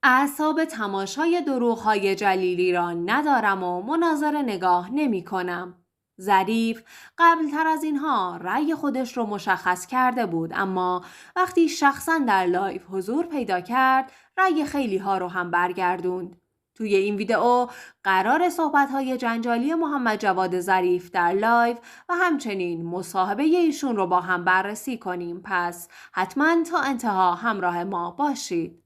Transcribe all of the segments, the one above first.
اعصاب تماشای دروغ‌های جلیلی را ندارم و مناظره نگاه نمی کنم. ظریف قبلتر از اینها رأی خودش رو مشخص کرده بود، اما وقتی شخصاً در لایو حضور پیدا کرد رأی خیلی ها رو هم برگردوند. توی این ویدئو قرار صحبت‌های جنجالی محمد جواد ظریف در لایو و همچنین مصاحبه ایشون رو با هم بررسی کنیم، پس حتما تا انتها همراه ما باشید.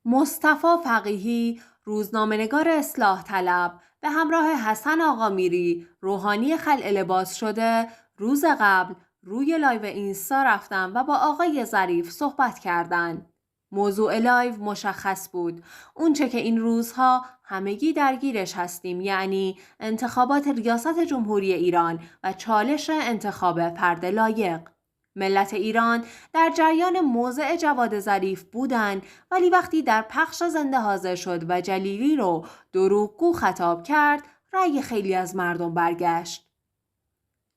مصطفی فقیهی، روزنامه‌نگار اصلاح طلب، به همراه حسن آقامیری، روحانی خلع لباس شده، روز قبل روی لایو اینستا رفتن و با آقای ظریف صحبت کردند. موضوع لایو مشخص بود. اونچه که این روزها همگی درگیرش هستیم، یعنی انتخابات ریاست جمهوری ایران و چالش انتخاب فرد لایق. ملت ایران در جریان موضع جواد ظریف بودند، ولی وقتی در پخش زنده حاضر شد و جلیلی رو دروغگو خطاب کرد، رأی خیلی از مردم برگشت.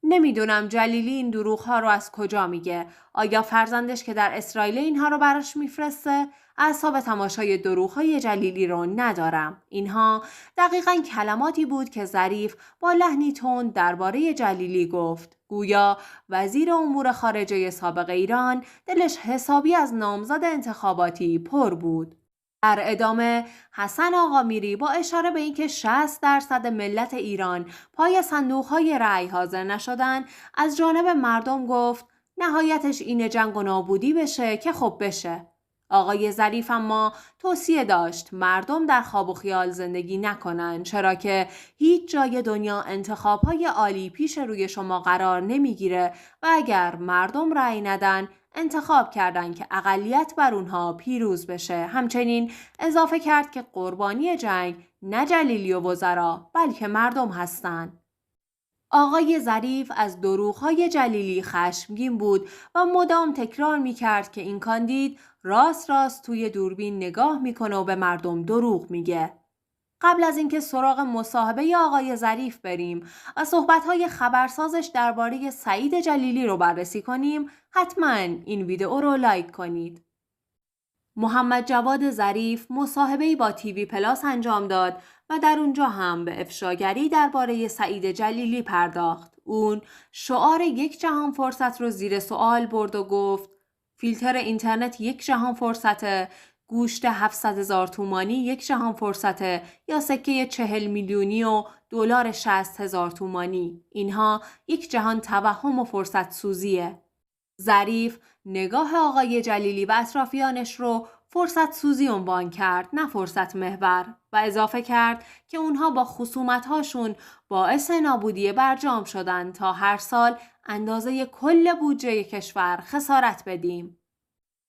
نمیدونم جلیلی این دروغ‌ها رو از کجا میگه. آیا فرزندش که در اسرائیل اینها رو براش میفرسته؟ اعصاب تماشای دروغ‌های جلیلی رو ندارم. اینها دقیقاً کلماتی بود که ظریف با لحنی تند درباره جلیلی گفت. گویا وزیر امور خارجه سابق ایران دلش حسابی از نامزد انتخاباتی پر بود. در ادامه حسن آقامیری با اشاره به اینکه 60% ملت ایران پای صندوق‌های رأی حاضر نشدن، از جانب مردم گفت نهایتش اینه جنگ و نابودی بشه که خب بشه. آقای ظریف اما توصیه داشت مردم در خواب و خیال زندگی نکنن، چرا که هیچ جای دنیا انتخاب‌های عالی پیش روی شما قرار نمیگیره و اگر مردم رأی ندن انتخاب کردن که اقلیت بر اونها پیروز بشه. همچنین اضافه کرد که قربانی جنگ نه جلیلی و وزرا بلکه مردم هستند. آقای ظریف از دروغ‌های جلیلی خشمگین بود و مدام تکرار می‌کرد که این کاندید راست توی دوربین نگاه میکنه و به مردم دروغ میگه. قبل از اینکه سراغ مصاحبه آقای ظریف بریم و صحبت‌های خبرسازش درباره سعید جلیلی رو بررسی کنیم، حتما این ویدئو رو لایک کنید. محمد جواد ظریف مصاحبه‌ای با تیوی پلاس انجام داد و در اونجا هم به افشاگری درباره سعید جلیلی پرداخت. اون شعار یک جهان فرصت رو زیر سوال برد و گفت فیلتر اینترنت یک جهان فرصته، گوشت 700,000 تومانی یک جهان فرصته یا سکه 40 میلیونی و دلار 60,000 تومانی. اینها یک جهان توهم و فرصت سوزیه. ظریف نگاه آقای جلیلی و اطرافیانش رو فرصت سوزی عنوان کرد، نه فرصت محور، و اضافه کرد که اونها با خصومت‌هاشون باعث نابودی برجام شدن تا هر سال اندازه کل بودجه کشور خسارت بدیم.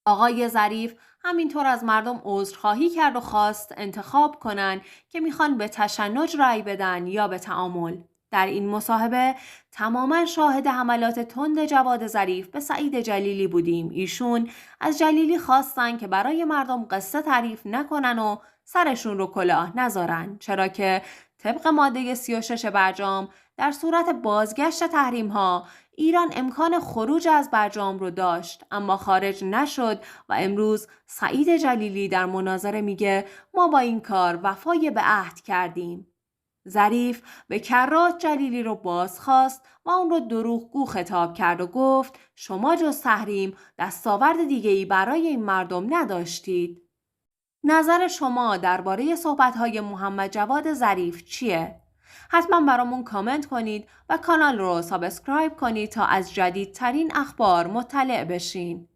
آقای ظریف همینطور از مردم عذرخواهی کرد و خواست انتخاب کنن که میخوان به تشنج رأی بدن یا به تعامل. در این مصاحبه تماما شاهد حملات تند جواد ظریف به سعید جلیلی بودیم. ایشون از جلیلی خواستن که برای مردم قصه تعریف نکنن و سرشون رو کلاه نذارن، چرا که طبق ماده 36 برجام در صورت بازگشت تحریم ها ایران امکان خروج از برجام رو داشت، اما خارج نشد و امروز سعید جلیلی در مناظره میگه ما با این کار وفای به عهد کردیم. ظریف به کرات جلیلی رو بازخواست و اون رو دروغگو خطاب کرد و گفت شما جز تحریم دستاورد دیگه‌ای برای این مردم نداشتید. نظر شما درباره صحبت‌های محمد جواد ظریف چیه؟ حتما برامون کامنت کنید و کانال رو سابسکرایب کنید تا از جدیدترین اخبار مطلع بشین.